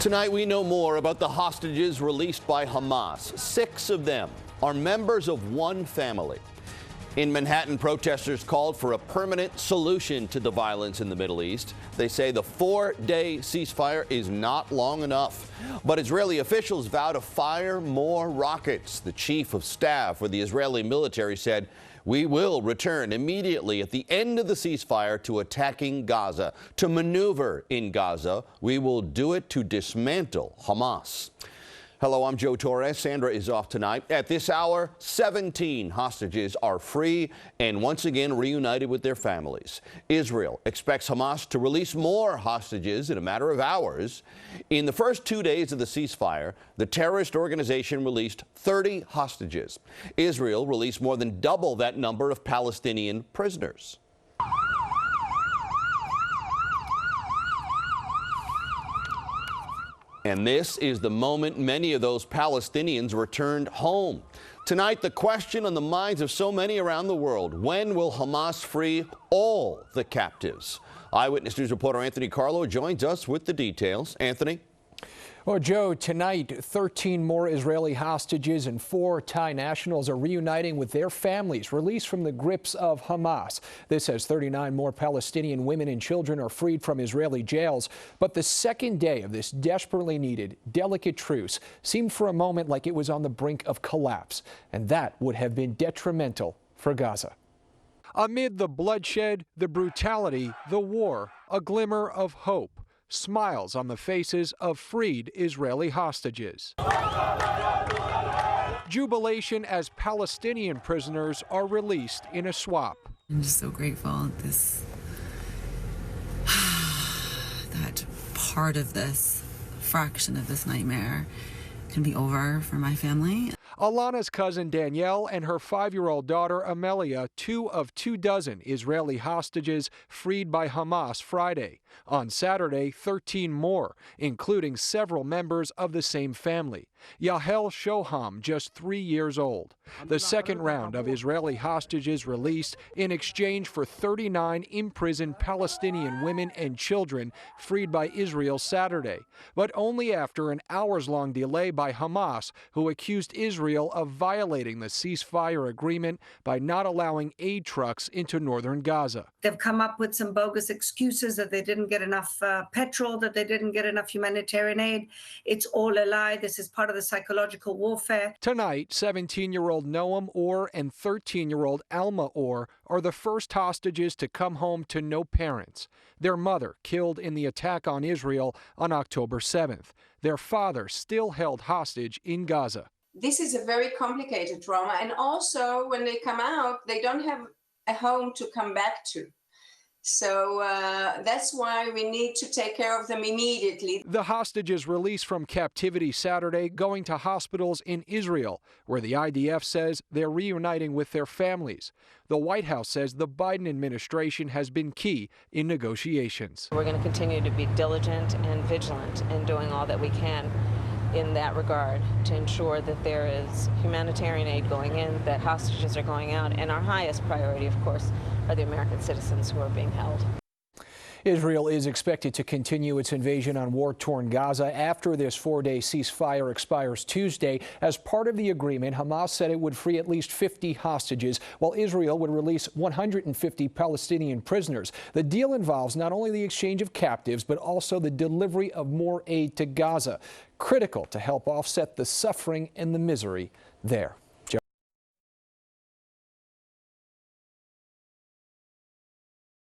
Tonight we know more about the hostages released by Hamas. 6 of them are members of one family. In Manhattan, protesters called for a permanent solution to the violence in the Middle East. They say the 4-day ceasefire is not long enough. But Israeli officials vow to fire more rockets. The chief of staff for the Israeli military said, "We will return immediately at the end of the ceasefire to attacking Gaza. To maneuver in Gaza, we will do it to dismantle Hamas." Hello, I'm Joe Torres. Sandra is off tonight. At this hour, 17 hostages are free and once again reunited with their families. Israel expects Hamas to release more hostages in a matter of hours. In the first 2 days of the ceasefire, the terrorist organization released 30 hostages. Israel released more than double that number of Palestinian prisoners. And this is the moment many of those Palestinians returned home. Tonight, the question on the minds of so many around the world: when will Hamas free all the captives? Eyewitness News reporter Anthony Carlo joins us with the details. Anthony? Well, Joe, tonight, 13 more Israeli hostages and 4 Thai nationals are reuniting with their families, released from the grips of Hamas. This as 39 more Palestinian women and children are freed from Israeli jails. But the second day of this desperately needed, delicate truce seemed for a moment like it was on the brink of collapse, and that would have been detrimental for Gaza. Amid the bloodshed, the brutality, the war, a glimmer of hope. Smiles on the faces of freed Israeli hostages. Jubilation as Palestinian prisoners are released in a swap. I'm just so grateful that part of this fraction of this nightmare can be over for my family. Alana's cousin Danielle and her 5-year-old daughter Amelia, 2 of 24 Israeli hostages freed by Hamas Friday. On Saturday, 13 more, including several members of the same family. Yahel Shoham, just 3 years old. The second round of Israeli hostages released in exchange for 39 imprisoned Palestinian women and children freed by Israel Saturday, but only after an hours-long delay by Hamas, who accused Israel of violating the ceasefire agreement by not allowing aid trucks into northern Gaza. They've come up with some bogus excuses that they didn't get enough petrol, that they didn't get enough humanitarian aid. It's all a lie. This is part of the psychological warfare. Tonight, 17-year-old Noam Or and 13-year-old Alma Or are the first hostages to come home to no parents. Their mother killed in the attack on Israel on October 7th. Their father still held hostage in Gaza. This is a very complicated trauma, and also when they come out, they don't have a home to come back to. So that's why we need to take care of them immediately. The hostages released from captivity Saturday going to hospitals in Israel, where the IDF says they're reuniting with their families. The White House says the Biden administration has been key in negotiations. We're going to continue to be diligent and vigilant in doing all that we can in that regard to ensure that there is humanitarian aid going in, that hostages are going out, and our highest priority, of course, are the American citizens who are being held. Israel is expected to continue its invasion on war-torn Gaza after this 4-day ceasefire expires Tuesday. As part of the agreement, Hamas said it would free at least 50 hostages, while Israel would release 150 Palestinian prisoners. The deal involves not only the exchange of captives, but also the delivery of more aid to Gaza, critical to help offset the suffering and the misery there.